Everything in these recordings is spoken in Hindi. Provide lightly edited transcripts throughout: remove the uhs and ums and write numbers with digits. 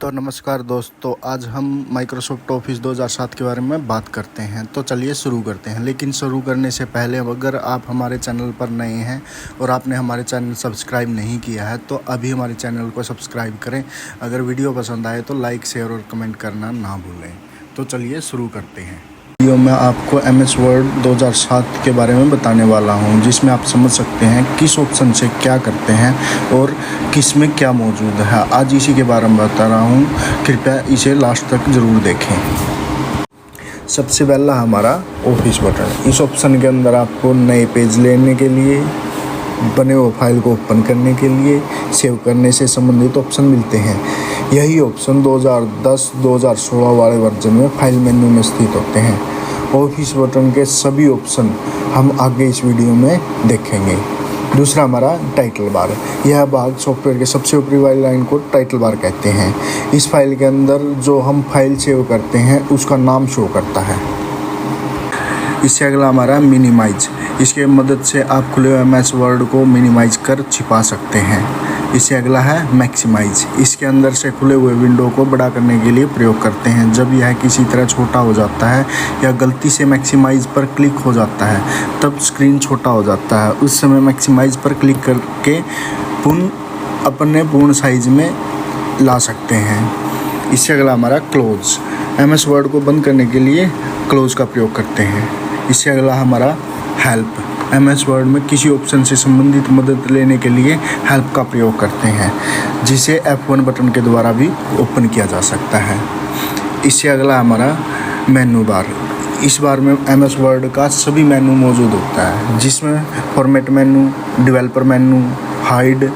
तो नमस्कार दोस्तों, आज हम माइक्रोसॉफ्ट ऑफिस 2007 के बारे में बात करते हैं। तो चलिए शुरू करते हैं। लेकिन शुरू करने से पहले अगर आप हमारे चैनल पर नए हैं और आपने हमारे चैनल सब्सक्राइब नहीं किया है तो अभी हमारे चैनल को सब्सक्राइब करें। अगर वीडियो पसंद आए तो लाइक, शेयर और कमेंट करना ना भूलें। तो चलिए शुरू करते हैं। वीडियो में आपको MS वर्ड 2007 के बारे में बताने वाला हूं, जिसमें आप समझ सकते हैं किस ऑप्शन से क्या करते हैं और किस में क्या मौजूद है। आज इसी के बारे में बता रहा हूं, कृपया इसे लास्ट तक ज़रूर देखें। सबसे पहला हमारा ऑफिस बटन। इस ऑप्शन के अंदर आपको नए पेज लेने के लिए, बने हुए फाइल को ओपन करने के लिए, सेव करने से संबंधित ऑप्शन मिलते हैं। यही ऑप्शन 2010-2016 वाले वर्जन में फाइल मेन्यू में स्थित होते हैं। ऑफिस बटन के सभी ऑप्शन हम आगे इस वीडियो में देखेंगे। दूसरा हमारा टाइटल बार। यह भाग सॉफ्टवेयर के सबसे ऊपरी वाली लाइन को टाइटल बार कहते हैं। इस फाइल के अंदर जो हम फाइल सेव करते हैं उसका नाम शो करता है। इससे अगला हमारा मिनिमाइज। इसके मदद से आप खुले हुए MS वर्ड को मिनिमाइज कर छिपा सकते हैं। इससे अगला है मैक्सिमाइज। इसके अंदर से खुले हुए विंडो को बड़ा करने के लिए प्रयोग करते हैं। जब यह किसी तरह छोटा हो जाता है या गलती से मैक्सिमाइज पर क्लिक हो जाता है तब स्क्रीन छोटा हो जाता है। उस समय मैक्सिमाइज पर क्लिक करके अपने पूर्ण साइज में ला सकते हैं। इससे अगला हमारा क्लोज। MS वर्ड को बंद करने के लिए क्लोज का प्रयोग करते हैं। इससे अगला हमारा हेल्प। MS वर्ड में किसी ऑप्शन से संबंधित मदद लेने के लिए हेल्प का प्रयोग करते हैं, जिसे F1 बटन के द्वारा भी ओपन किया जा सकता है। इससे अगला हमारा मेनू बार। इस बार में MS वर्ड का सभी मेनू मौजूद होता है, जिसमें फॉर्मेट मेनू, डेवलपर मेनू, हाइड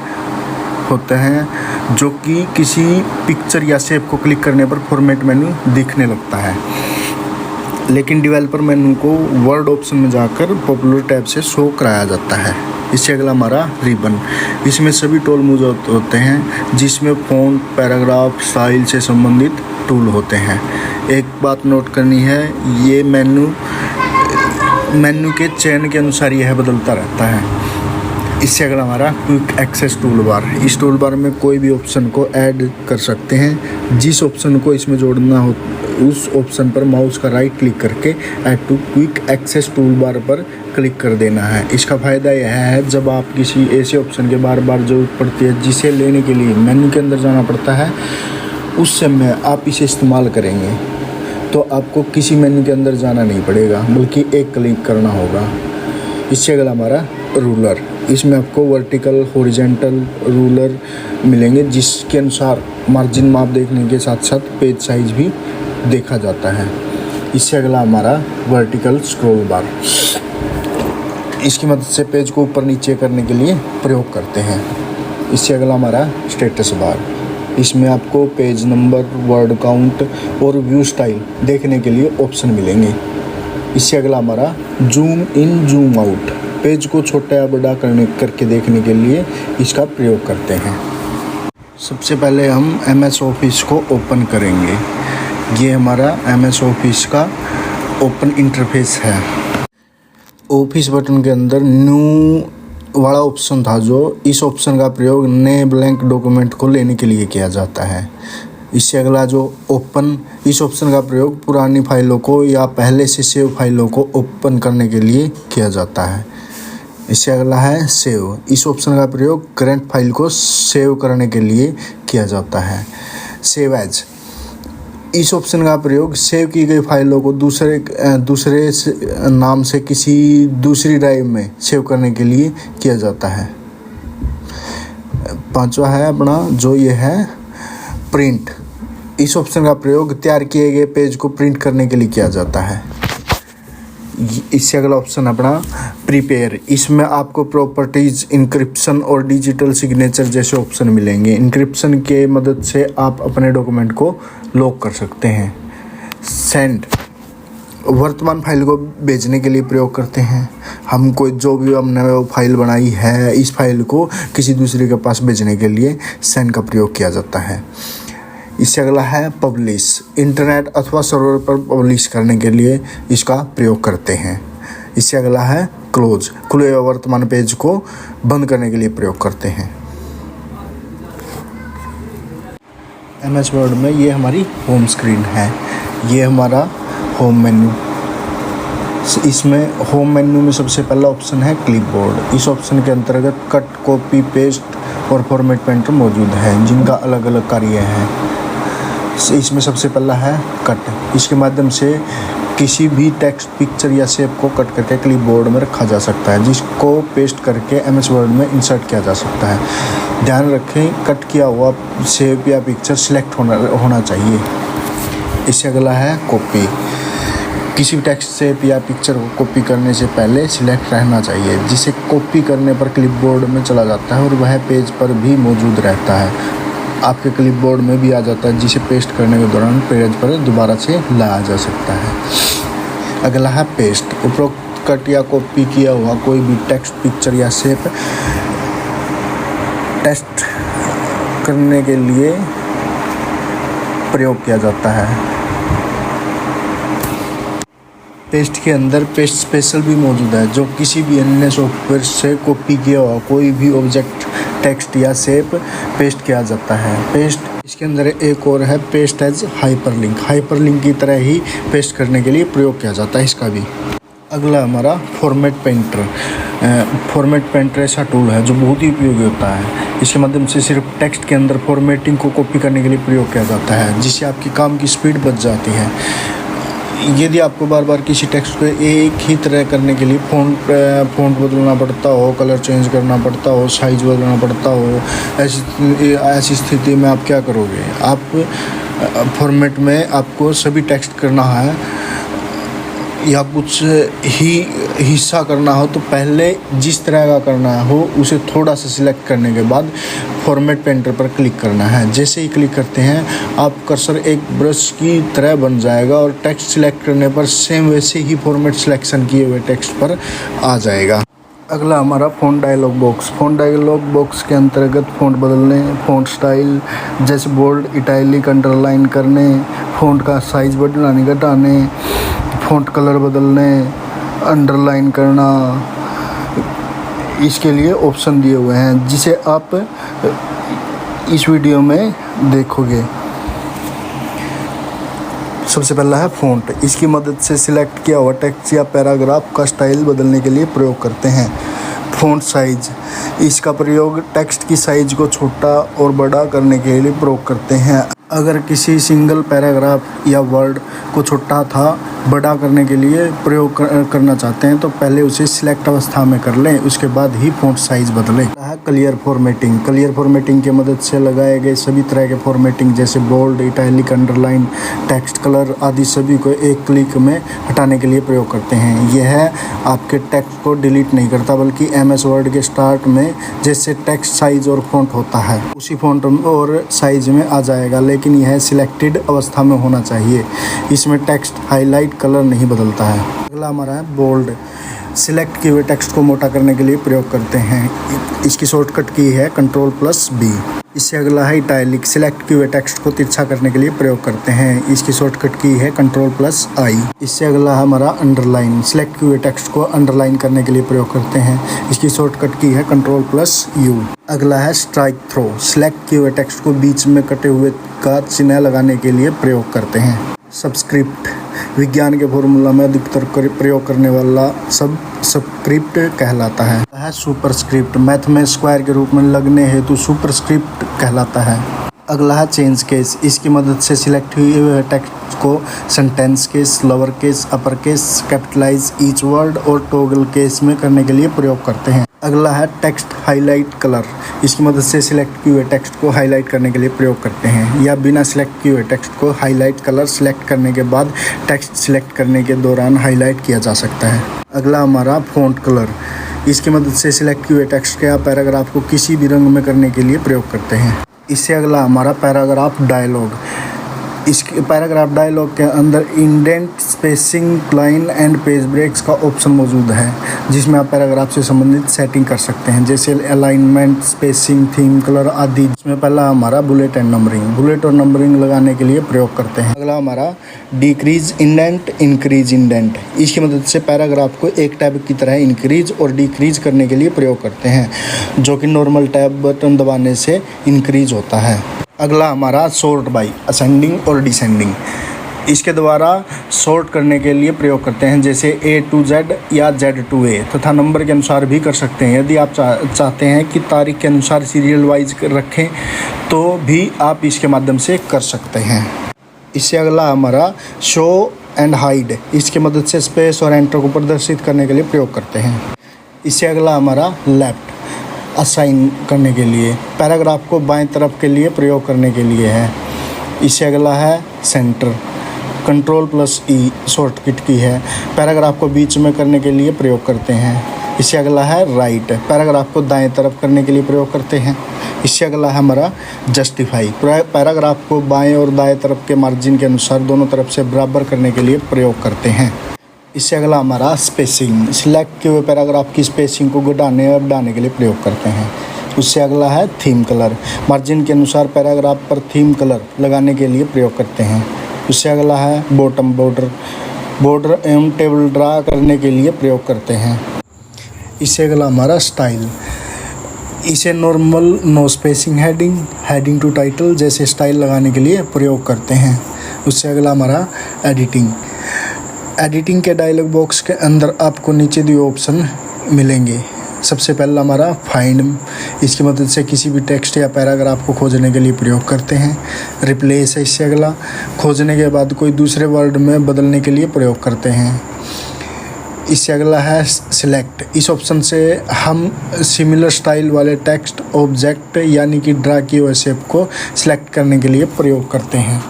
होते हैं, जो कि किसी पिक्चर या शेप को क्लिक करने पर फॉर्मेट मेनू दिखने लगता है। लेकिन डेवलपर मेनू को वर्ड ऑप्शन में जाकर पॉपुलर टैब से शो कराया जाता है। इससे अगला हमारा रिबन। इसमें सभी टूल मौजूद होते हैं, जिसमें फ़ॉन्ट, पैराग्राफ, स्टाइल से संबंधित टूल होते हैं। एक बात नोट करनी है, ये मेनू के चयन के अनुसार यह बदलता रहता है। इससे अगला हमारा क्विक एक्सेस टूल बार। इस टूल बार में कोई भी ऑप्शन को ऐड कर सकते हैं। जिस ऑप्शन को इसमें जोड़ना हो उस ऑप्शन पर माउस का राइट क्लिक करके add to quick access toolbar पर क्लिक कर देना है। इसका फ़ायदा यह है, जब आप किसी ऐसे ऑप्शन के बार बार ज़रूरत पड़ती है जिसे लेने के लिए मेन्यू के अंदर जाना पड़ता है, उस समय आप इसे इस्तेमाल करेंगे तो आपको किसी मेन्यू के अंदर जाना नहीं पड़ेगा, बल्कि एक क्लिक करना होगा। इससे अगला हमारा रूलर। इसमें आपको वर्टिकल, हॉरिजॉन्टल रूलर मिलेंगे, जिसके अनुसार मार्जिन माप देखने के साथ साथ पेज साइज भी देखा जाता है। इससे अगला हमारा वर्टिकल स्क्रॉल बार। इसकी मदद से पेज को ऊपर नीचे करने के लिए प्रयोग करते हैं। इससे अगला हमारा स्टेटस बार। इसमें आपको पेज नंबर, वर्ड काउंट और व्यू स्टाइल देखने के लिए ऑप्शन मिलेंगे। इससे अगला हमारा zoom in, zoom out. Page को छोटा या बड़ा करके देखने के लिए इसका प्रयोग करते हैं। सबसे पहले हम MS ऑफिस को ओपन करेंगे। ये हमारा MS ऑफिस का ओपन इंटरफेस है। ऑफिस बटन के अंदर न्यू वाला ऑप्शन था, जो इस ऑप्शन का प्रयोग नए ब्लैंक डॉक्यूमेंट को लेने के लिए किया जाता है। इससे अगला जो ओपन, इस ऑप्शन का प्रयोग पुरानी फाइलों को या पहले से सेव फाइलों को ओपन करने के लिए किया जाता है। इससे अगला है सेव। इस ऑप्शन का प्रयोग करंट फाइल को सेव करने के लिए किया जाता है। Save as. इस ऑप्शन का प्रयोग सेव की गई फाइलों को दूसरे नाम से किसी दूसरी ड्राइव में सेव करने के लिए किया जाता है। पांचवा है अपना जो ये है प्रिंट। इस ऑप्शन का प्रयोग तैयार किए गए पेज को प्रिंट करने के लिए किया जाता है। इससे अगला ऑप्शन अपना प्रिपेयर। इसमें आपको प्रॉपर्टीज, इंक्रिप्शन और डिजिटल सिग्नेचर जैसे ऑप्शन मिलेंगे। इंक्रिप्शन के मदद से आप अपने डॉक्यूमेंट को लॉक कर सकते हैं। सेंड। वर्तमान फाइल को भेजने के लिए प्रयोग करते हैं। जो भी हमने फाइल बनाई है, इस फाइल को किसी दूसरे के पास भेजने के लिए सेंड का प्रयोग किया जाता है। इससे अगला है पब्लिश। इंटरनेट अथवा सर्वर पर पब्लिश करने के लिए इसका प्रयोग करते हैं। इससे अगला है क्लोज। खुले हुए वर्तमान पेज को बंद करने के लिए प्रयोग करते हैं। MS वर्ड में ये हमारी होम स्क्रीन है, ये हमारा होम मेन्यू। इसमें होम मेन्यू में सबसे पहला ऑप्शन है क्लिपबोर्ड। इस ऑप्शन के अंतर्गत कट, कॉपी, पेस्ट और फॉर्मेट पेंटर मौजूद हैं जिनका अलग अलग कार्य है। इसमें सबसे पहला है कट। इसके माध्यम से किसी भी टेक्स्ट, पिक्चर या शेप को कट करके क्लिपबोर्ड में रखा जा सकता है, जिसको पेस्ट करके MS वर्ड में इंसर्ट किया जा सकता है। ध्यान रखें, कट किया हुआ शेप या पिक्चर सिलेक्ट होना चाहिए। इससे अगला है कॉपी। किसी भी टेक्स्ट, शेप या पिक्चर को कॉपी करने से पहले सिलेक्ट रहना चाहिए, जिसे कॉपी करने पर क्लिपबोर्ड में चला जाता है और वह पेज पर भी मौजूद रहता है। आपके क्लिपबोर्ड में भी आ जाता है, जिसे पेस्ट करने के दौरान पेज पर दोबारा से लाया जा सकता है। अगला है पेस्ट। उपरोक्त कट या कॉपी किया हुआ कोई भी टेक्स्ट, पिक्चर या शेप टेस्ट करने के लिए प्रयोग किया जाता है। पेस्ट के अंदर पेस्ट स्पेशल भी मौजूद है, जो किसी भी अन्य सॉफ्टवेयर से कॉपी किया हुआ कोई भी ऑब्जेक्ट, टेक्स्ट या शेप पेस्ट किया जाता है। पेस्ट, इसके अंदर एक और है पेस्ट एज हाइपरलिंक। हाइपरलिंक की तरह ही पेस्ट करने के लिए प्रयोग किया जाता है इसका भी। अगला हमारा फॉर्मेट पेंटर। फॉर्मेट पेंटर ऐसा टूल है जो बहुत ही उपयोगी होता है। इसके माध्यम से सिर्फ टेक्स्ट के अंदर फॉर्मेटिंग को कॉपी करने के लिए प्रयोग किया जाता है, जिससे आपकी काम की स्पीड बच जाती है। यदि आपको बार बार किसी टेक्स्ट को एक ही तरह करने के लिए फ़ॉन्ट बदलना पड़ता हो, कलर चेंज करना पड़ता हो, साइज़ बदलना पड़ता हो, ऐसी स्थिति में आप क्या करोगे? आप फॉर्मेट में आपको सभी टेक्स्ट करना है या कुछ ही हिस्सा करना हो, तो पहले जिस तरह का करना हो उसे थोड़ा सा सिलेक्ट करने के बाद फॉर्मेट पेंटर पर क्लिक करना है। जैसे ही क्लिक करते हैं, आप कर्सर एक ब्रश की तरह बन जाएगा और टेक्स्ट सिलेक्ट करने पर सेम वैसे ही फॉर्मेट सिलेक्शन किए हुए टेक्स्ट पर आ जाएगा। अगला हमारा font dialog box. Font dialog box के अंतर्गत फ़ॉन्ट बदलने, फ़ॉन्ट स्टाइल जैसे बोल्ड, इटैलिक, अंडरलाइन करने, फ़ॉन्ट का साइज़ बढ़ाने घटाने, फ़ॉन्ट कलर बदलने, अंडरलाइन करना, इसके लिए ऑप्शन दिए हुए हैं, जिसे आप इस वीडियो में देखोगे। सबसे पहला है फ़ॉन्ट। इसकी मदद से सिलेक्ट किया हुआ टेक्स्ट या पैराग्राफ का स्टाइल बदलने के लिए प्रयोग करते हैं। Font size. इसका प्रयोग टेक्स्ट की साइज़ को छोटा और बड़ा करने के लिए प्रयोग करते हैं। अगर किसी सिंगल पैराग्राफ या वर्ड को छोटा था बड़ा करने के लिए प्रयोग करना चाहते हैं, तो पहले उसे सिलेक्ट अवस्था में कर लें, उसके बाद ही फ़ॉन्ट साइज़ बदलें। Clear formatting. क्लियर फॉर्मेटिंग की मदद से लगाए गए सभी तरह के फॉर्मेटिंग जैसे bold, italic, underline, text colour आदि सभी को एक क्लिक में हटाने के लिए प्रयोग करते हैं। यह आपके टेक्स्ट को डिलीट नहीं करता, बल्कि MS वर्ड के स्टार्ट में जैसे टेक्स्ट साइज़ और फ़ॉन्ट होता है उसी फ़ॉन्ट और साइज़ में आ जाएगा, लेकिन यह सिलेक्टेड अवस्था में होना चाहिए। इसमें टेक्स्ट हाईलाइट कलर नहीं बदलता है। अगला हमारा है बोल्ड। सिलेक्ट किए हुए टेक्स्ट को मोटा करने के लिए प्रयोग करते हैं। इसकी शॉर्टकट की है Ctrl+B। इससे अगला है इटैलिक। सिलेक्ट किए हुए टेक्स्ट को तिरछा करने के लिए प्रयोग करते हैं। इसकी शॉर्टकट की है Ctrl+I। इससे अगला है हमारा अंडरलाइन। सिलेक्ट किए हुए टेक्स्ट को अंडरलाइन करने के लिए प्रयोग करते हैं। इसकी शॉर्टकट की है Ctrl+U। अगला है स्ट्राइक थ्रो। सिलेक्ट किए हुए टेक्स्ट को बीच में कटे हुए का चिन्ह लगाने के लिए प्रयोग करते हैं। सबस्क्रिप्ट। विज्ञान के फॉर्मूला में अधिकतर प्रयोग करने वाला सबस्क्रिप्ट कहलाता है। सुपरस्क्रिप्ट। मैथ में स्क्वायर के रूप में लगने हेतु सुपरस्क्रिप्ट कहलाता है। अगला है चेंज केस। इसकी मदद से सिलेक्ट हुए टेक्स्ट को sentence case, lower case, upper case, capitalize each word और टॉगल केस में करने के लिए प्रयोग करते हैं। अगला है टेक्स्ट हाईलाइट कलर। इसकी मदद से सिलेक्ट किए हुए टेक्स्ट को हाईलाइट करने के लिए प्रयोग करते हैं, या बिना सिलेक्ट किए हुए टेक्स्ट को हाईलाइट कलर सिलेक्ट करने के बाद टेक्स्ट सिलेक्ट करने के दौरान हाईलाइट किया जा सकता है। अगला हमारा फ़ॉन्ट कलर। इसकी मदद से सिलेक्ट किए हुए टेक्स्ट या पैराग्राफ को किसी भी रंग में करने के लिए प्रयोग करते हैं। इससे अगला हमारा पैराग्राफ डायलॉग। इसके पैराग्राफ डायलॉग के अंदर indent, spacing, line and page breaks का ऑप्शन मौजूद है, जिसमें आप पैराग्राफ से संबंधित सेटिंग कर सकते हैं, जैसे अलाइनमेंट, स्पेसिंग, थीम, कलर आदि। इसमें पहला हमारा बुलेट एंड नंबरिंग। बुलेट और नंबरिंग लगाने के लिए प्रयोग करते हैं। अगला हमारा डिक्रीज इंडेंट, इंक्रीज इंडेंट। इसकी मदद से पैराग्राफ को एक टैब की तरह इंक्रीज और डिक्रीज करने के लिए प्रयोग करते हैं, जो कि नॉर्मल टैब बटन दबाने से इंक्रीज होता है। अगला हमारा सॉर्ट बाय असेंडिंग और डिसेंडिंग। इसके द्वारा सॉर्ट करने के लिए प्रयोग करते हैं, जैसे A to Z या Z to A, तथा नंबर के अनुसार भी कर सकते हैं। यदि आप चाहते हैं कि तारीख के अनुसार सीरियल वाइज रखें तो भी आप इसके माध्यम से कर सकते हैं। इससे अगला हमारा शो एंड हाइड। इसकी मदद से स्पेस और एंटर को प्रदर्शित करने के लिए प्रयोग करते हैं। इससे अगला हमारा लेफ्ट असाइन करने के लिए, पैराग्राफ को बाएं तरफ के लिए प्रयोग करने के लिए है। इससे अगला है सेंटर, Ctrl+E शॉर्टकट की है, पैराग्राफ को बीच में करने के लिए प्रयोग करते हैं। इससे अगला है राइट, पैराग्राफ को दाएं तरफ करने के लिए प्रयोग करते हैं। इससे अगला है हमारा जस्टिफाई, पैराग्राफ को बाएं और दाएं तरफ के मार्जिन के अनुसार दोनों तरफ से बराबर करने के लिए प्रयोग करते हैं। इससे अगला हमारा स्पेसिंग, सिलेक्ट किए हुए पैराग्राफ की स्पेसिंग को घटाने और बढ़ाने के लिए प्रयोग करते हैं। उससे अगला है थीम कलर, मार्जिन के अनुसार पैराग्राफ पर थीम कलर लगाने के लिए प्रयोग करते हैं। उससे अगला है बॉटम, बॉर्डर एवं टेबल ड्रा करने के लिए प्रयोग करते हैं। इससे अगला हमारा स्टाइल, इसे normal, no spacing heading two title जैसे स्टाइल लगाने के लिए प्रयोग करते हैं। उससे अगला हमारा एडिटिंग के डायलॉग बॉक्स के अंदर आपको नीचे दिए ऑप्शन मिलेंगे। सबसे पहला हमारा फाइंड, इसकी मदद से किसी भी टेक्स्ट या पैराग्राफ को खोजने के लिए प्रयोग करते हैं। रिप्लेस है इससे अगला, खोजने के बाद कोई दूसरे वर्ड में बदलने के लिए प्रयोग करते हैं। इससे अगला है सिलेक्ट, इस ऑप्शन से हम सिमिलर स्टाइल वाले टेक्स्ट ऑब्जेक्ट यानी कि ड्रा किए हुए शेप को सिलेक्ट करने के लिए प्रयोग करते हैं।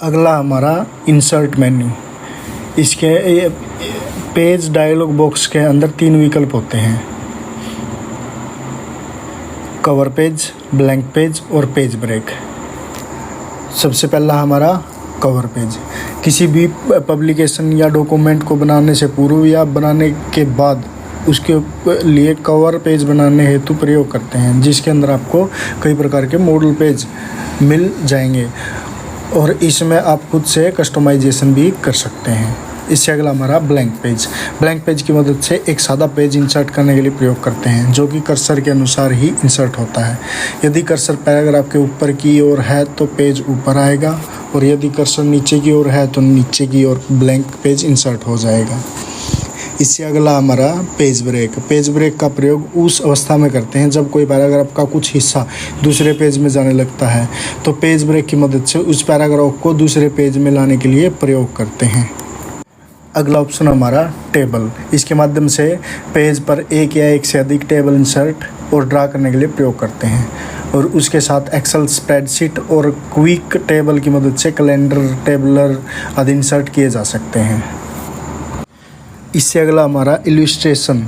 अगला हमारा इंसर्ट मेन्यू, इसके पेज डायलॉग बॉक्स के अंदर 3 विकल्प होते हैं, कवर पेज, ब्लैंक पेज और पेज ब्रेक। सबसे पहला हमारा कवर पेज, किसी भी पब्लिकेशन या डॉक्यूमेंट को बनाने से पूर्व या बनाने के बाद उसके लिए कवर पेज बनाने हेतु प्रयोग करते हैं, जिसके अंदर आपको कई प्रकार के मॉडल पेज मिल जाएंगे और इसमें आप खुद से कस्टमाइजेशन भी कर सकते हैं। इससे अगला हमारा ब्लैंक पेज की मदद से एक सादा पेज इंसर्ट करने के लिए प्रयोग करते हैं, जो कि कर्सर के अनुसार ही इंसर्ट होता है। यदि कर्सर पैराग्राफ के ऊपर की ओर है तो पेज ऊपर आएगा और यदि कर्सर नीचे की ओर है तो नीचे की ओर ब्लैंक पेज इंसर्ट हो जाएगा। इससे अगला हमारा पेज ब्रेक का प्रयोग उस अवस्था में करते हैं जब कोई पैराग्राफ का कुछ हिस्सा दूसरे पेज में जाने लगता है, तो पेज ब्रेक की मदद से उस पैराग्राफ को दूसरे पेज में लाने के लिए प्रयोग करते हैं। अगला ऑप्शन हमारा टेबल, इसके माध्यम से पेज पर एक या एक से अधिक टेबल इंसर्ट और ड्रा करने के लिए प्रयोग करते हैं और उसके साथ एक्सेल स्प्रेडशीट और क्विक टेबल की मदद से कैलेंडर, टेबलर आदि इंसर्ट किए जा सकते हैं। इससे अगला हमारा इलस्ट्रेशन,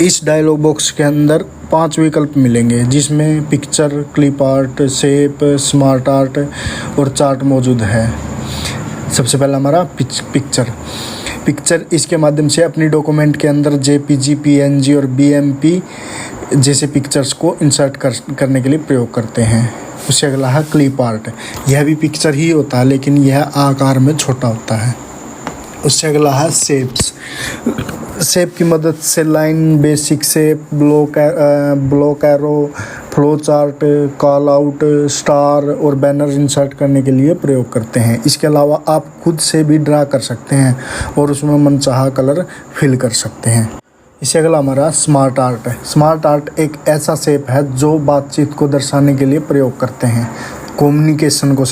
इस डायलॉग बॉक्स के अंदर 5 विकल्प मिलेंगे, जिसमें picture, clip art, shape, smart art और चार्ट मौजूद है। सबसे पहला हमारा पिक्चर, इसके माध्यम से अपनी डॉक्यूमेंट के अंदर JPG, PNG और BMP जैसे पिक्चर्स को इंसर्ट करने के लिए प्रयोग करते हैं। उससे अगला है क्लिप आर्ट, यह भी पिक्चर ही होता है लेकिन यह आकार में छोटा होता है। उससे अगला है शेप की मदद से line, basic shape, block arrow, flow chart, call out, star और बैनर इंसर्ट करने के लिए प्रयोग करते हैं। इसके अलावा आप खुद से भी ड्रा कर सकते हैं और उसमें मनचाहा कलर फिल कर सकते हैं। इससे अगला हमारा स्मार्ट आर्ट है। स्मार्ट आर्ट एक ऐसा शेप है जो बातचीत को दर्शाने के लिए प्रयोग करते हैं, कम्युनिकेशन को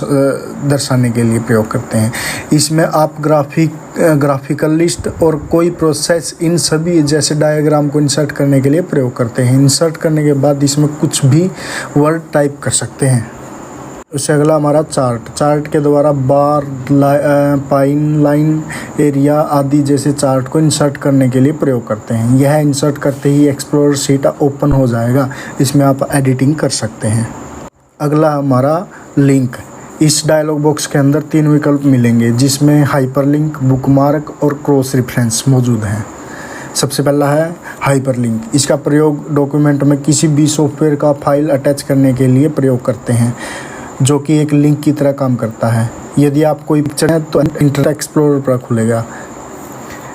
दर्शाने के लिए प्रयोग करते हैं। इसमें आप ग्राफिकल लिस्ट और कोई प्रोसेस, इन सभी जैसे डायग्राम को इंसर्ट करने के लिए प्रयोग करते हैं। इंसर्ट करने के बाद इसमें कुछ भी वर्ड टाइप कर सकते हैं। उससे अगला हमारा चार्ट के द्वारा बार, पाइन, लाइन, एरिया आदि जैसे चार्ट को इंसर्ट करने के लिए प्रयोग करते हैं। यह इंसर्ट करते ही एक्सप्लोरर शीट ओपन हो जाएगा, इसमें आप एडिटिंग कर सकते हैं। अगला हमारा लिंक, इस डायलॉग बॉक्स के अंदर 3 विकल्प मिलेंगे, जिसमें हाइपरलिंक, बुकमार्क और क्रॉस रेफरेंस मौजूद हैं। सबसे पहला है हाइपरलिंक, इसका प्रयोग डॉक्यूमेंट में किसी भी सॉफ्टवेयर का फाइल अटैच करने के लिए प्रयोग करते हैं, जो कि एक लिंक की तरह काम करता है। यदि आप कोई पिक्चर है तो इंटरनेट एक्सप्लोरर पर खुलेगा।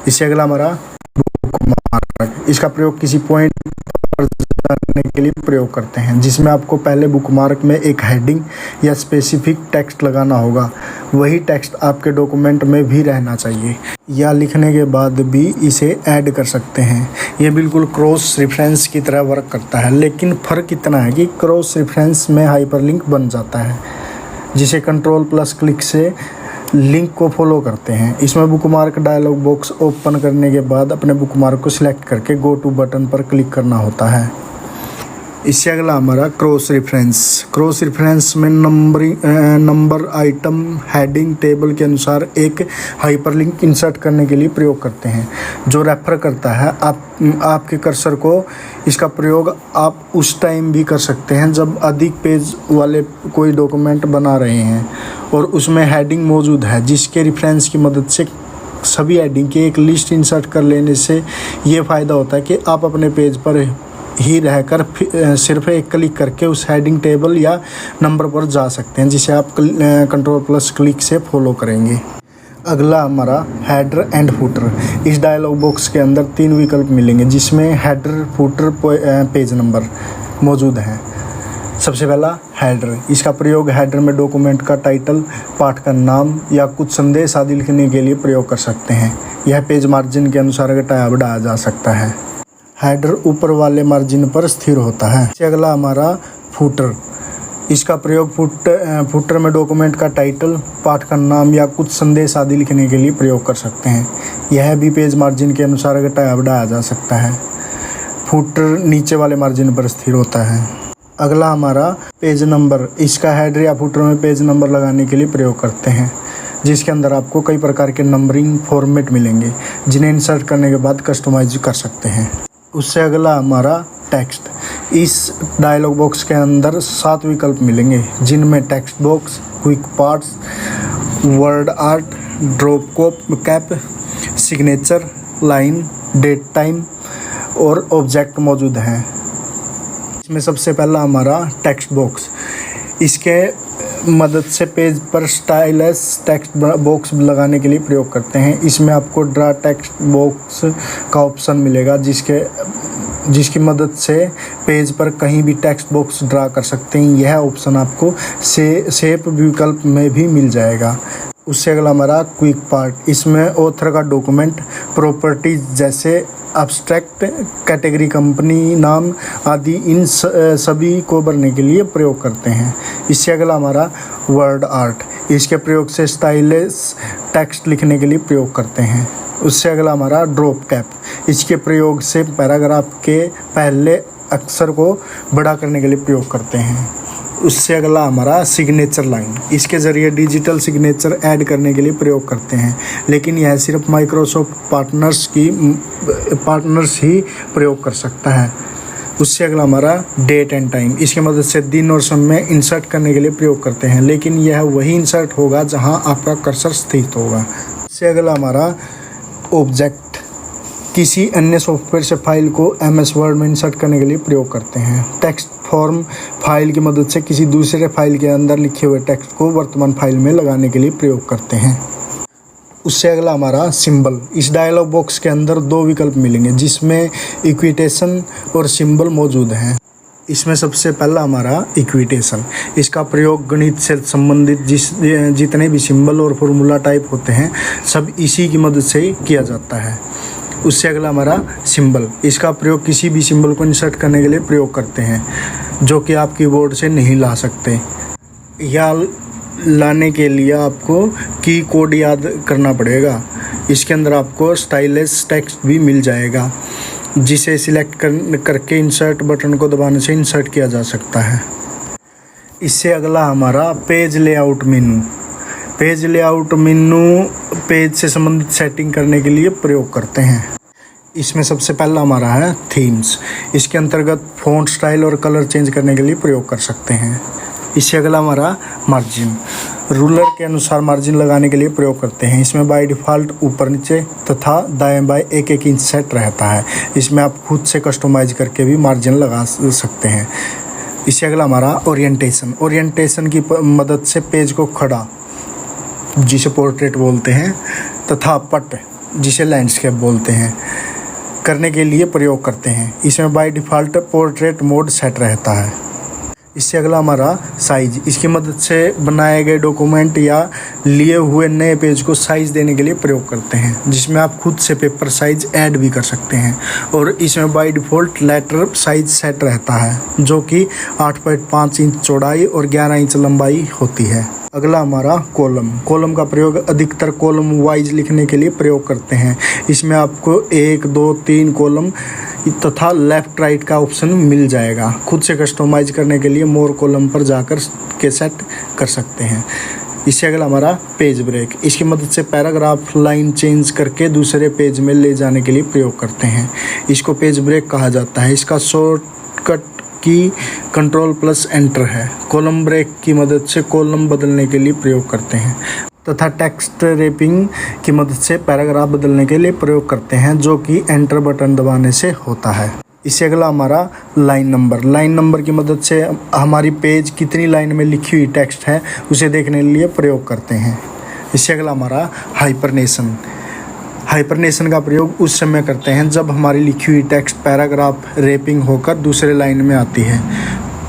इससे अगला हमारा बुकमार्क, इसका प्रयोग किसी पॉइंट पर लगाने के लिए प्रयोग करते हैं, जिसमें आपको पहले बुकमार्क में एक हेडिंग या स्पेसिफिक टेक्स्ट लगाना होगा। वही टेक्स्ट आपके डॉक्यूमेंट में भी रहना चाहिए या लिखने के बाद भी इसे ऐड कर सकते हैं। ये बिल्कुल क्रॉस रेफरेंस की तरह वर्क करता है, लेकिन फ़र्क इतना है कि क्रॉस रेफरेंस में हाइपरलिंक बन जाता है, जिसे कंट्रोल+ क्लिक से लिंक को फॉलो करते हैं। इसमें बुकमार्क डायलॉग बॉक्स ओपन करने के बाद अपने बुकमार्क को सिलेक्ट करके गो टू बटन पर क्लिक करना होता है। इससे अगला हमारा क्रॉस रेफरेंस में नंबर, आइटम, हेडिंग, टेबल के अनुसार एक हाइपरलिंक इंसर्ट करने के लिए प्रयोग करते हैं, जो रेफर करता है आपके कर्सर को। इसका प्रयोग आप उस टाइम भी कर सकते हैं जब अधिक पेज वाले कोई डॉक्यूमेंट बना रहे हैं और उसमें हेडिंग मौजूद है, जिसके रेफरेंस की मदद से सभी हेडिंग की एक लिस्ट इंसर्ट कर लेने से ये फ़ायदा होता है कि आप अपने पेज पर ही रहकर सिर्फ एक क्लिक करके उस हेडिंग, टेबल या नंबर पर जा सकते हैं, जिसे आप कंट्रोल+ क्लिक से फॉलो करेंगे। अगला हमारा हेडर एंड फुटर। इस डायलॉग बॉक्स के अंदर 3 विकल्प मिलेंगे, जिसमें हेडर, फुटर, पेज नंबर मौजूद हैं। सबसे पहला हेडर। इसका प्रयोग हेडर में डॉक्यूमेंट का टाइटल, पाठ का नाम या कुछ संदेश आदि लिखने के लिए प्रयोग कर सकते हैं। यह पेज मार्जिन के अनुसार घटाया बढ़ाया जा सकता है। हेडर ऊपर वाले मार्जिन पर स्थिर होता है। इससे अगला हमारा फुटर। इसका प्रयोग फुटर में डॉक्यूमेंट का टाइटल, पाठ का नाम या कुछ संदेश आदि लिखने के लिए प्रयोग कर सकते हैं। यह भी पेज मार्जिन के अनुसार घटाया बढ़ाया जा सकता है। फुटर नीचे वाले मार्जिन पर स्थिर होता है। अगला हमारा पेज नंबर। इसका हेडर या फुटर में पेज नंबर लगाने के लिए प्रयोग करते हैं, जिसके अंदर आपको कई प्रकार के नंबरिंग फॉर्मेट मिलेंगे, जिन्हें इंसर्ट करने के बाद कस्टमाइज कर सकते हैं। उससे अगला हमारा टेक्स्ट। इस डायलॉग बॉक्स के अंदर 7 विकल्प मिलेंगे, जिनमें text box, quick parts, word art, drop cap, signature, line, date time और ऑब्जेक्ट मौजूद हैं। इसमें सबसे पहला हमारा टेक्स्ट बॉक्स। इसके मदद से पेज पर स्टाइलस टेक्स्ट बॉक्स लगाने के लिए प्रयोग करते हैं। इसमें आपको ड्रा टेक्स्ट बॉक्स का ऑप्शन मिलेगा, जिसकी मदद से पेज पर कहीं भी टेक्स्ट बॉक्स ड्रा कर सकते हैं। यह ऑप्शन आपको शेप विकल्प में भी मिल जाएगा। उससे अगला हमारा क्विक पार्ट। इसमें ऑथर का डॉक्यूमेंट, प्रॉपर्टीज जैसे एब्स्ट्रैक्ट, कैटेगरी, कंपनी नाम आदि, इन सभी को भरने के लिए प्रयोग करते हैं। इससे अगला हमारा वर्ड आर्ट। इसके प्रयोग से स्टाइलिश टेक्स्ट लिखने के लिए प्रयोग करते हैं। उससे अगला हमारा ड्रॉप कैप। इसके प्रयोग से पैराग्राफ के पहले अक्षर को बड़ा करने के लिए प्रयोग करते हैं। उससे अगला हमारा सिग्नेचर लाइन। इसके ज़रिए डिजिटल सिग्नेचर ऐड करने के लिए प्रयोग करते हैं, लेकिन यह सिर्फ माइक्रोसॉफ्ट पार्टनर्स ही प्रयोग कर सकता है। उससे अगला हमारा डेट एंड टाइम। इसकी मदद से दिन और समय इंसर्ट करने के लिए प्रयोग करते हैं, लेकिन यह वही इंसर्ट होगा जहां आपका कर्सर स्थित होगा। उससे अगला हमारा ऑब्जेक्ट। किसी अन्य सॉफ्टवेयर से फाइल को MS वर्ड में इंसर्ट करने के लिए प्रयोग करते हैं। टेक्स्ट फॉर्म फाइल की मदद से किसी दूसरे फाइल के अंदर लिखे हुए टेक्स्ट को वर्तमान फाइल में लगाने के लिए प्रयोग करते हैं। उससे अगला हमारा सिंबल। इस डायलॉग बॉक्स के अंदर 2 विकल्प मिलेंगे, जिसमें इक्विटेशन और सिंबल मौजूद हैं। इसमें सबसे पहला हमारा इक्विटेशन। इसका प्रयोग गणित से संबंधित जितने भी सिंबल और फॉर्मूला टाइप होते हैं, सब इसी की मदद से किया जाता है। उससे अगला हमारा सिंबल। इसका प्रयोग किसी भी सिंबल को इंसर्ट करने के लिए प्रयोग करते हैं, जो कि आप कीबोर्ड से नहीं ला सकते, या लाने के लिए आपको की कोड याद करना पड़ेगा। इसके अंदर आपको स्टाइलिश टेक्स्ट भी मिल जाएगा, जिसे सिलेक्ट करके इंसर्ट बटन को दबाने से इंसर्ट किया जा सकता है। इससे अगला हमारा पेज लेआउट मेनू। पेज लेआउट मेनू पेज से संबंधित सेटिंग करने के लिए प्रयोग करते हैं। इसमें सबसे पहला हमारा है थीम्स। इसके अंतर्गत फ़ॉन्ट स्टाइल और कलर चेंज करने के लिए प्रयोग कर सकते हैं। इससे अगला हमारा मार्जिन। रूलर के अनुसार मार्जिन लगाने के लिए प्रयोग करते हैं। इसमें बाय डिफ़ॉल्ट ऊपर नीचे तथा दाएं बाएं 1-1 इंच सेट रहता है। इसमें आप खुद से कस्टमाइज करके भी मार्जिन लगा सकते हैं। इससे अगला हमारा ओरिएंटेशन। ओरिएंटेशन की मदद से पेज को खड़ा, जिसे पोर्ट्रेट बोलते हैं, तथा पट, जिसे लैंडस्केप बोलते हैं, करने के लिए प्रयोग करते हैं। इसमें by default portrait mode set रहता है। इससे अगला हमारा साइज, इसकी मदद से बनाए गए डॉक्यूमेंट या लिए हुए नए पेज को साइज़ देने के लिए प्रयोग करते हैं, जिसमें आप खुद से पेपर साइज ऐड भी कर सकते हैं। और इसमें by default letter size set रहता है, जो कि 8.5 इंच चौड़ाई और 11 इंच लंबाई होती है। अगला हमारा कॉलम का प्रयोग अधिकतर कॉलम वाइज लिखने के लिए प्रयोग करते हैं। इसमें आपको 1, 2, 3 कॉलम तथा लेफ़्ट राइट का ऑप्शन मिल जाएगा। खुद से कस्टमाइज करने के लिए मोर कॉलम पर जाकर के सेट कर सकते हैं। इससे अगला हमारा पेज ब्रेक, इसकी मदद से पैराग्राफ लाइन चेंज करके दूसरे पेज में ले जाने के लिए प्रयोग करते हैं। इसको पेज ब्रेक कहा जाता है। इसका शॉर्टकट की Ctrl+Enter है। कॉलम ब्रेक की मदद से कॉलम बदलने के लिए प्रयोग करते हैं तथा टेक्स्ट रैपिंग की मदद से पैराग्राफ बदलने के लिए प्रयोग करते हैं, जो कि एंटर बटन दबाने से होता है। इससे अगला हमारा लाइन नंबर की मदद से हमारी पेज कितनी लाइन में लिखी हुई टेक्स्ट है उसे देखने के लिए प्रयोग करते हैं। इससे अगला हमारा हाइपरनेशन का प्रयोग उस समय करते हैं जब हमारी लिखी हुई टेक्स्ट पैराग्राफ रैपिंग होकर दूसरे लाइन में आती है,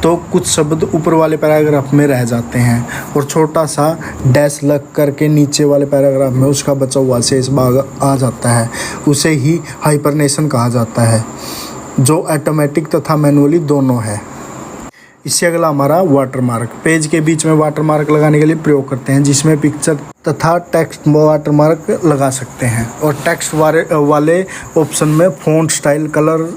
तो कुछ शब्द ऊपर वाले पैराग्राफ में रह जाते हैं और छोटा सा डैश लग करके नीचे वाले पैराग्राफ में उसका बचा हुआ शेष भाग आ जाता है। उसे ही हाइपरनेशन कहा जाता है, जो ऑटोमेटिक तथा मैनुअली दोनों है। इससे अगला हमारा वाटरमार्क, पेज के बीच में वाटरमार्क लगाने के लिए प्रयोग करते हैं, जिसमें पिक्चर तथा टेक्स्ट वाटरमार्क लगा सकते हैं। और टेक्स्ट वाले ऑप्शन में फ़ॉन्ट स्टाइल, कलर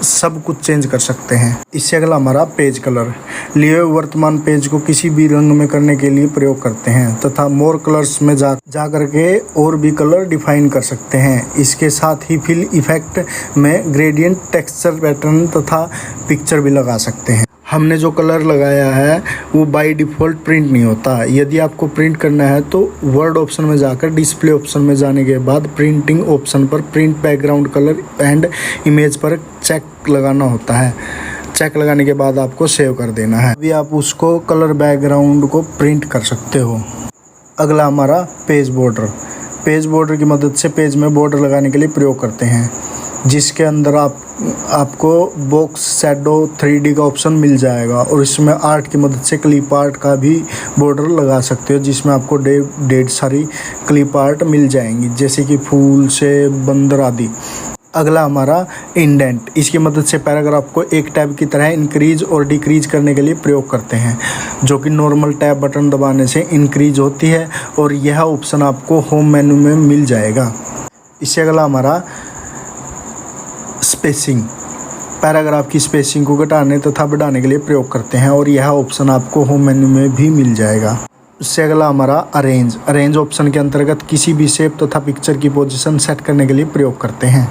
सब कुछ चेंज कर सकते हैं। इससे अगला हमारा पेज कलर, लिए हुए वर्तमान पेज को किसी भी रंग में करने के लिए प्रयोग करते हैं तथा मोर कलर्स में जा करके और भी कलर डिफाइन कर सकते हैं। इसके साथ ही फिल इफेक्ट में ग्रेडियंट, टेक्सचर पैटर्न तथा पिक्चर भी लगा सकते हैं। हमने जो कलर लगाया है वो बाय डिफ़ॉल्ट प्रिंट नहीं होता। यदि आपको प्रिंट करना है तो वर्ड ऑप्शन में जाकर डिस्प्ले ऑप्शन में जाने के बाद प्रिंटिंग ऑप्शन पर print background colour and image पर चेक लगाना होता है। चेक लगाने के बाद आपको सेव कर देना है। अभी आप उसको कलर बैकग्राउंड को प्रिंट कर सकते हो। अगला हमारा पेज बॉर्डर की मदद से पेज में बॉर्डर लगाने के लिए प्रयोग करते हैं, जिसके अंदर आपको बॉक्स, शैडो, 3D का ऑप्शन मिल जाएगा। और इसमें आर्ट की मदद से क्लिप आर्ट का भी बॉर्डर लगा सकते हो, जिसमें आपको ढेर सारी क्लिप आर्ट मिल जाएंगी, जैसे कि फूल से बंदर आदि। अगला हमारा इंडेंट, इसकी मदद से पैराग्राफ को एक टैब की तरह इंक्रीज और डिक्रीज करने के लिए प्रयोग करते हैं, जो कि नॉर्मल टैब बटन दबाने से इंक्रीज होती है और यह ऑप्शन आपको होम मेन्यू में मिल जाएगा। इससे अगला हमारा स्पेसिंग, पैराग्राफ की स्पेसिंग को घटाने तथा बढ़ाने के लिए प्रयोग करते हैं और यह ऑप्शन आपको होम मेन्यू में भी मिल जाएगा। इससे अगला हमारा अरेंज ऑप्शन के अंतर्गत किसी भी शेप तथा पिक्चर की पोजीशन सेट करने के लिए प्रयोग करते हैं।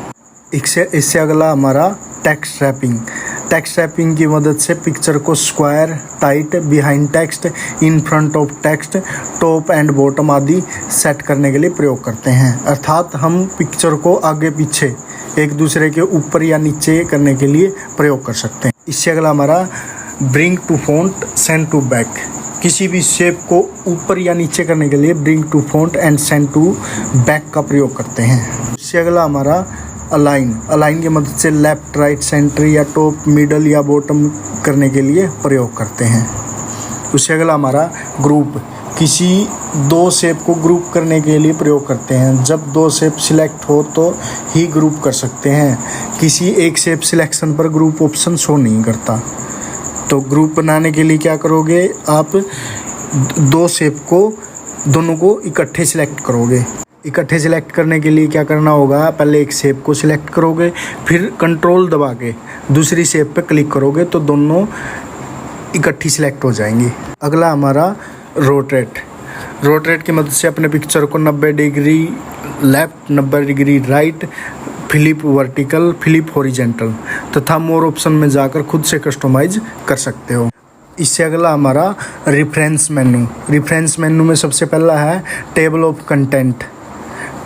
इससे अगला हमारा टेक्स्ट रैपिंग की मदद से पिक्चर को square, tight, behind text, in front of text, top and bottom आदि सेट करने के लिए प्रयोग करते हैं। अर्थात हम पिक्चर को आगे पीछे एक दूसरे के ऊपर या नीचे करने के लिए प्रयोग कर सकते हैं। इससे अगला हमारा bring to front, send to back, किसी भी शेप को ऊपर या नीचे करने के लिए bring to front and send to back का प्रयोग करते हैं। इससे अगला हमारा अलाइन की मदद से लेफ्ट, राइट, सेंटर या टॉप, मिडल या बॉटम करने के लिए प्रयोग करते हैं। उससे अगला हमारा ग्रुप, किसी दो शेप को ग्रुप करने के लिए प्रयोग करते हैं। जब दो शेप सिलेक्ट हो तो ही ग्रुप कर सकते हैं। किसी एक शेप सिलेक्शन पर ग्रुप ऑप्शन शो नहीं करता। तो ग्रुप बनाने के लिए क्या करोगे, आप दो शेप को दोनों को इकट्ठे सिलेक्ट करोगे। इकट्ठे सिलेक्ट करने के लिए क्या करना होगा, पहले एक शेप को सिलेक्ट करोगे, फिर कंट्रोल दबा के दूसरी शेप पे क्लिक करोगे तो दोनों इकट्ठी सिलेक्ट हो जाएंगी। अगला हमारा रोटेट की मदद से अपने पिक्चर को 90 degree left, 90 degree right, flip vertical, flip horizontal तथा मोर ऑप्शन में जाकर खुद से कस्टमाइज कर सकते हो। इससे अगला हमारा रेफरेंस मेन्यू में सबसे पहला है table of content.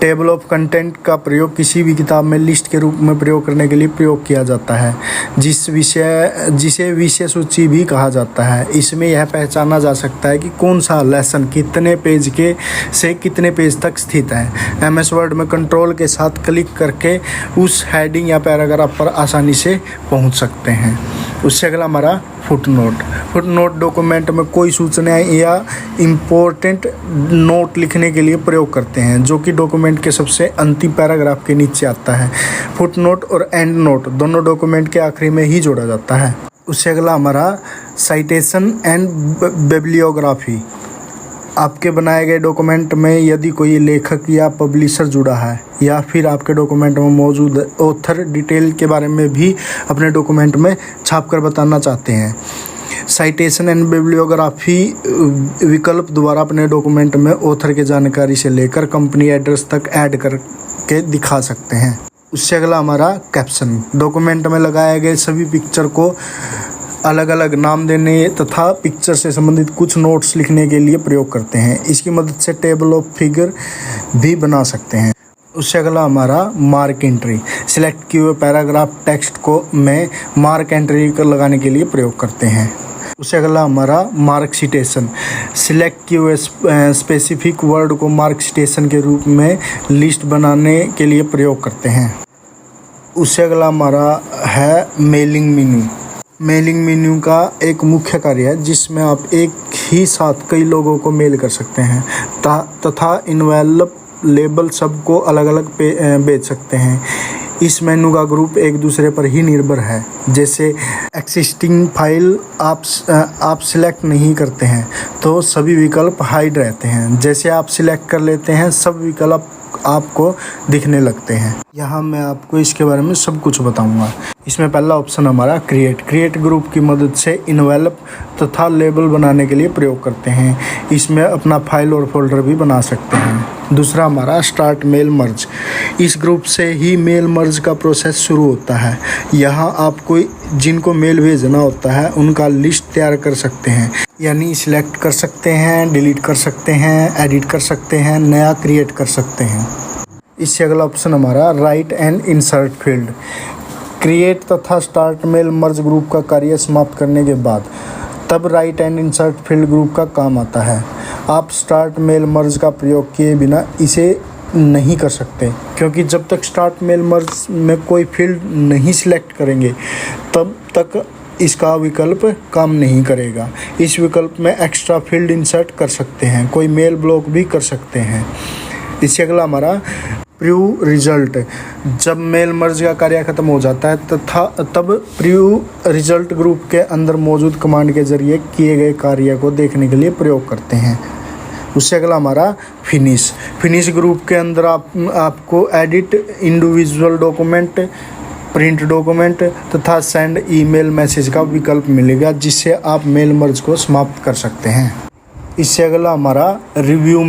Table of content का प्रयोग किसी भी किताब में लिस्ट के रूप में प्रयोग करने के लिए प्रयोग किया जाता है, जिसे विषय सूची भी कहा जाता है। इसमें यह पहचाना जा सकता है कि कौन सा लेसन कितने पेज के से कितने पेज तक स्थित है। एमएस वर्ड में कंट्रोल के साथ क्लिक करके उस हेडिंग या पैराग्राफ पर आसानी से पहुंच सकते हैं। उससे अगला हमारा फुटनोट। फुटनोट डॉक्यूमेंट में कोई सूचना या इम्पोर्टेंट नोट लिखने के लिए प्रयोग करते हैं, जो कि डॉक्यूमेंट के सबसे अंतिम पैराग्राफ के नीचे आता है। फुटनोट और एंड नोट दोनों डॉक्यूमेंट के आखिरी में ही जोड़ा जाता है। उससे अगला हमारा साइटेशन एंड बिब्लियोग्राफी। आपके बनाए गए डॉक्यूमेंट में यदि कोई लेखक या पब्लिशर जुड़ा है या फिर आपके डॉक्यूमेंट में मौजूद ऑथर डिटेल के बारे में भी अपने डॉक्यूमेंट में छापकर बताना चाहते हैं, साइटेशन एंड बिब्लियोग्राफी विकल्प द्वारा अपने डॉक्यूमेंट में ऑथर की जानकारी से लेकर कंपनी एड्रेस तक ऐड करके दिखा सकते हैं। उससे अगला हमारा कैप्शन। डॉक्यूमेंट में लगाए गए सभी पिक्चर को अलग अलग नाम देने तथा पिक्चर से संबंधित कुछ नोट्स लिखने के लिए प्रयोग करते हैं। इसकी मदद से टेबल ऑफ फिगर भी बना सकते हैं। उससे अगला हमारा मार्क एंट्री। सिलेक्ट किए हुए पैराग्राफ टेक्स्ट को में मार्क एंट्री लगाने के लिए प्रयोग करते हैं। उससे अगला हमारा मार्क सिटेशन। सिलेक्ट किए हुए स्पेसिफिक वर्ड को मार्क सिटेशन के रूप में लिस्ट बनाने के लिए प्रयोग करते हैं। उससे अगला हमारा है मेलिंग मेन्यू। मेलिंग मेन्यू का एक मुख्य कार्य है जिसमें आप एक ही साथ कई लोगों को मेल कर सकते हैं तथा इनवेलप लेबल सबको अलग अलग बेच सकते हैं। इस मेनू का ग्रुप एक दूसरे पर ही निर्भर है। जैसे एक्सिस्टिंग फाइल आप सिलेक्ट नहीं करते हैं तो सभी विकल्प हाइड रहते हैं। जैसे आप सिलेक्ट कर लेते हैं सब विकल्प आपको दिखने लगते हैं। यहाँ मैं आपको इसके बारे में सब कुछ बताऊंगा। इसमें पहला ऑप्शन हमारा क्रिएट ग्रुप की मदद से इनवेलप तथा लेबल बनाने के लिए प्रयोग करते हैं। इसमें अपना फाइल और फोल्डर भी बना सकते हैं। दूसरा हमारा स्टार्ट मेल मर्ज। इस ग्रुप से ही मेल मर्ज का प्रोसेस शुरू होता है। यहाँ आपको जिनको मेल भेजना होता है उनका लिस्ट तैयार कर सकते हैं, यानी सिलेक्ट कर सकते हैं, डिलीट कर सकते हैं, एडिट कर सकते हैं, नया क्रिएट कर सकते हैं। इससे अगला ऑप्शन हमारा right and insert field. Create तथा स्टार्ट मेल मर्ज ग्रुप का कार्य समाप्त करने के बाद तब right and insert field group का काम आता है। आप स्टार्ट मेल मर्ज का प्रयोग किए बिना इसे नहीं कर सकते, क्योंकि जब तक स्टार्ट मेल मर्ज में कोई फील्ड नहीं सिलेक्ट करेंगे तब तक इसका विकल्प काम नहीं करेगा। इस विकल्प में एक्स्ट्रा फील्ड इंसर्ट कर सकते हैं, कोई मेल ब्लॉक भी कर सकते हैं। इससे अगला हमारा प्रीव्यू रिजल्ट। जब मेल मर्ज का कार्य खत्म हो जाता है तब प्रीव्यू रिजल्ट ग्रुप के अंदर मौजूद कमांड के जरिए किए गए कार्य को देखने के लिए प्रयोग करते हैं। उससे अगला हमारा फिनिश ग्रुप के अंदर आपको edit individual document, print document तथा सेंड ईमेल मैसेज का विकल्प मिलेगा, जिससे आप मेल मर्ज को समाप्त कर सकते हैं। इससे अगला हमारा रिव्यू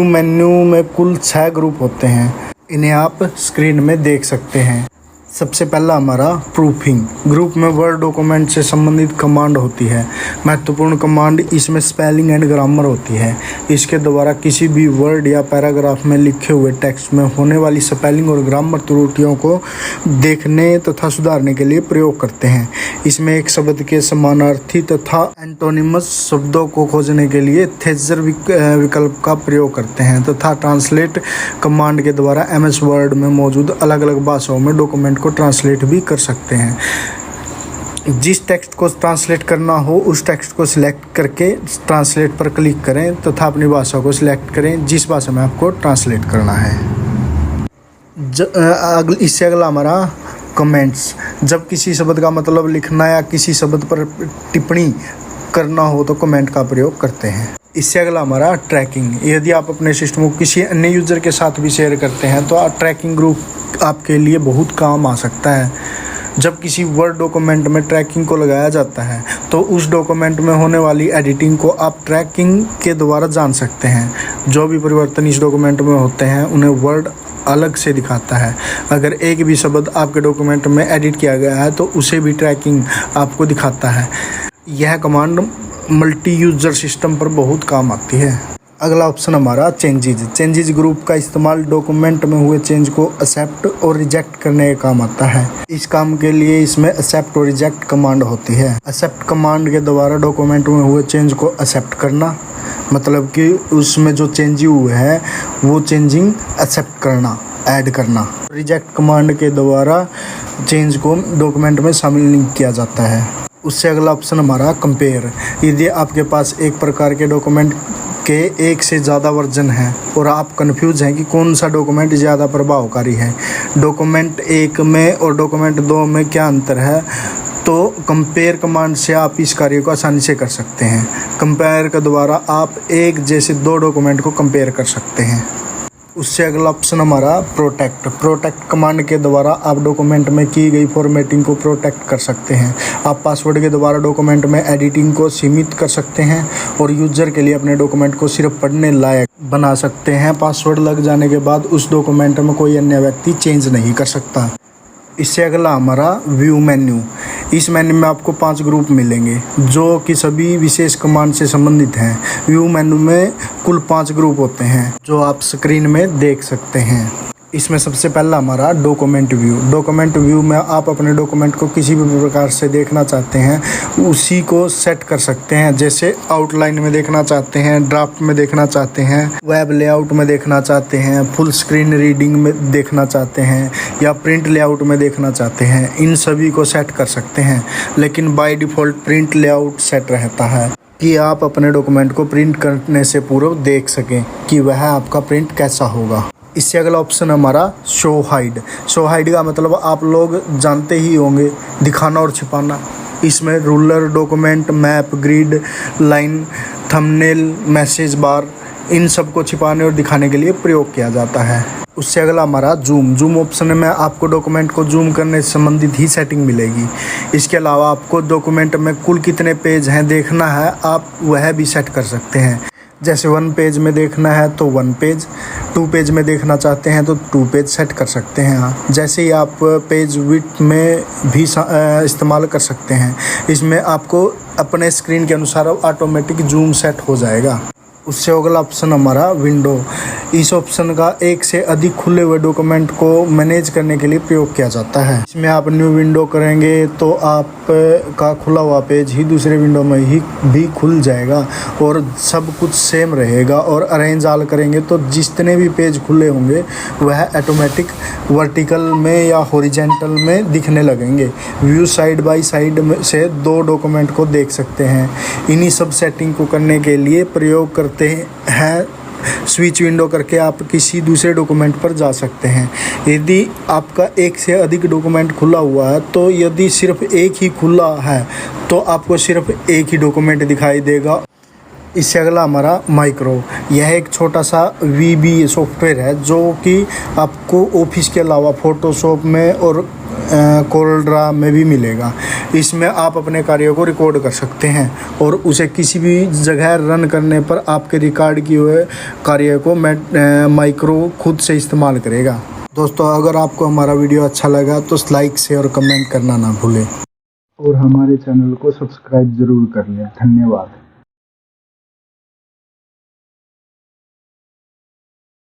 मेन्यू में कुल 6 ग्रुप होते हैं। इन्हें आप स्क्रीन में देख सकते हैं। सबसे पहला हमारा प्रूफिंग ग्रुप में वर्ड डॉक्यूमेंट से संबंधित कमांड होती है। महत्वपूर्ण कमांड इसमें स्पेलिंग एंड ग्रामर होती है। इसके द्वारा किसी भी वर्ड या पैराग्राफ में लिखे हुए टेक्स्ट में होने वाली स्पेलिंग और ग्रामर त्रुटियों को देखने तथा सुधारने के लिए प्रयोग करते हैं। इसमें एक शब्द के समानार्थी तथा एंटोनिमस शब्दों को खोजने के लिए थेजर विकल्प का प्रयोग करते हैं तथा ट्रांसलेट कमांड के द्वारा एमएस वर्ड में मौजूद अलग अलग भाषाओं में डॉक्यूमेंट को ट्रांसलेट भी कर सकते हैं। जिस टेक्स्ट को ट्रांसलेट करना हो उस टेक्स्ट को सिलेक्ट करके ट्रांसलेट पर क्लिक करें तथा अपनी भाषा को सिलेक्ट करें जिस भाषा में आपको ट्रांसलेट करना है। इससे अगला हमारा कमेंट्स। जब किसी शब्द का मतलब लिखना या किसी शब्द पर टिप्पणी करना हो तो कमेंट का प्रयोग करते हैं। इससे अगला हमारा ट्रैकिंग। यदि आप अपने सिस्टम को किसी अन्य यूज़र के साथ भी शेयर करते हैं तो ट्रैकिंग ग्रुप आपके लिए बहुत काम आ सकता है। जब किसी वर्ड डॉक्यूमेंट में ट्रैकिंग को लगाया जाता है तो उस डॉक्यूमेंट में होने वाली एडिटिंग को आप ट्रैकिंग के द्वारा जान सकते हैं। जो भी परिवर्तन इस डॉक्यूमेंट में होते हैं उन्हें वर्ड अलग से दिखाता है। अगर एक भी शब्द आपके डॉक्यूमेंट में एडिट किया गया है तो उसे भी ट्रैकिंग आपको दिखाता है। यह कमांड मल्टी यूज़र सिस्टम पर बहुत काम आती है। अगला ऑप्शन हमारा चेंजेज ग्रुप का इस्तेमाल डॉक्यूमेंट में हुए चेंज को एक्सेप्ट और रिजेक्ट करने का काम आता है। इस काम के लिए इसमें एक्सेप्ट और रिजेक्ट कमांड होती है। एक्सेप्ट कमांड के द्वारा डॉक्यूमेंट में हुए चेंज को एक्सेप्ट करना, मतलब कि उसमें जो चेंज हुए हैं वो चेंजिंग एक्सेप्ट करना, ऐड करना। रिजेक्ट कमांड के द्वारा चेंज को डॉक्यूमेंट में शामिल नहीं किया जाता है। उससे अगला ऑप्शन हमारा कंपेयर। यदि आपके पास एक प्रकार के डॉक्यूमेंट के एक से ज़्यादा वर्जन हैं और आप कंफ्यूज हैं कि कौन सा डॉक्यूमेंट ज़्यादा प्रभावकारी है, डॉक्यूमेंट 1 में और डॉक्यूमेंट 2 में क्या अंतर है, तो कंपेयर कमांड से आप इस कार्य को आसानी से कर सकते हैं। कंपेयर के द्वारा आप एक जैसे 2 डॉक्यूमेंट को कंपेयर कर सकते हैं। उससे अगला ऑप्शन हमारा प्रोटेक्ट कमांड के द्वारा आप डॉक्यूमेंट में की गई फॉर्मेटिंग को प्रोटेक्ट कर सकते हैं। आप पासवर्ड के द्वारा डॉक्यूमेंट में एडिटिंग को सीमित कर सकते हैं और यूजर के लिए अपने डॉक्यूमेंट को सिर्फ पढ़ने लायक बना सकते हैं। पासवर्ड लग जाने के बाद उस डॉक्यूमेंट में कोई अन्य व्यक्ति चेंज नहीं कर सकता। इससे अगला हमारा व्यू मेन्यू। इस मेन्यू में आपको 5 ग्रुप मिलेंगे जो कि सभी विशेष कमांड से संबंधित हैं। व्यू मेन्यू में कुल 5 ग्रुप होते हैं जो आप स्क्रीन में देख सकते हैं। इसमें सबसे पहला हमारा डॉक्यूमेंट व्यू में आप अपने डॉक्यूमेंट को किसी भी प्रकार से देखना चाहते हैं उसी को सेट कर सकते हैं। जैसे आउटलाइन में देखना चाहते हैं, ड्राफ्ट में देखना चाहते हैं, वेब लेआउट में देखना चाहते हैं, फुल स्क्रीन रीडिंग में देखना चाहते हैं या प्रिंट लेआउट में देखना चाहते हैं, इन सभी को सेट कर सकते हैं। लेकिन by default print layout set रहता है कि आप अपने डॉक्यूमेंट को प्रिंट करने से पूर्व देख सकें कि वह आपका प्रिंट कैसा होगा। इससे अगला ऑप्शन हमारा शो हाइड का मतलब आप लोग जानते ही होंगे, दिखाना और छिपाना। इसमें ruler, document, map, grid, line, thumbnail, message bar, इन सब को छिपाने और दिखाने के लिए प्रयोग किया जाता है। उससे अगला हमारा जूम ऑप्शन में आपको डॉक्यूमेंट को जूम करने से संबंधित ही सेटिंग मिलेगी। इसके अलावा आपको डॉक्यूमेंट में कुल कितने पेज हैं देखना है, आप वह भी सेट कर सकते हैं। जैसे 1 पेज में देखना है तो 1 पेज, 2 पेज में देखना चाहते हैं तो 2 पेज सेट कर सकते हैं। जैसे ही आप पेज विड्थ में भी इस्तेमाल कर सकते हैं। इसमें आपको अपने स्क्रीन के अनुसार ऑटोमेटिक जूम सेट हो जाएगा। उससे अगला ऑप्शन हमारा विंडो। इस ऑप्शन का एक से अधिक खुले हुए डॉक्यूमेंट को मैनेज करने के लिए प्रयोग किया जाता है। इसमें आप न्यू विंडो करेंगे तो आप का खुला हुआ पेज ही दूसरे विंडो में ही भी खुल जाएगा और सब कुछ सेम रहेगा। और अरेंज ऑल करेंगे तो जितने भी पेज खुले होंगे वह ऑटोमेटिक वर्टिकल में या हॉरिजॉन्टल में दिखने लगेंगे। व्यू साइड बाय साइड में से 2 डॉक्यूमेंट को देख सकते हैं। इन्हीं सब सेटिंग को करने के लिए प्रयोग करते हैं स्विच विंडो करके आप किसी दूसरे डॉक्यूमेंट पर जा सकते हैं। यदि आपका एक से अधिक डॉक्यूमेंट खुला हुआ है तो यदि सिर्फ एक ही खुला है तो आपको सिर्फ एक ही डॉक्यूमेंट दिखाई देगा। इससे अगला हमारा माइक्रो। यह एक छोटा सा VB सॉफ्टवेयर है जो कि आपको ऑफिस के अलावा फोटोशॉप में और कोरलड्रा में भी मिलेगा। इसमें आप अपने कार्य को रिकॉर्ड कर सकते हैं और उसे किसी भी जगह रन करने पर आपके रिकॉर्ड किए हुए कार्य को माइक्रो खुद से इस्तेमाल करेगा। दोस्तों, अगर आपको हमारा वीडियो अच्छा लगा तो लाइक, शेयर और कमेंट करना ना भूलें और हमारे चैनल को सब्सक्राइब ज़रूर कर लें। धन्यवाद।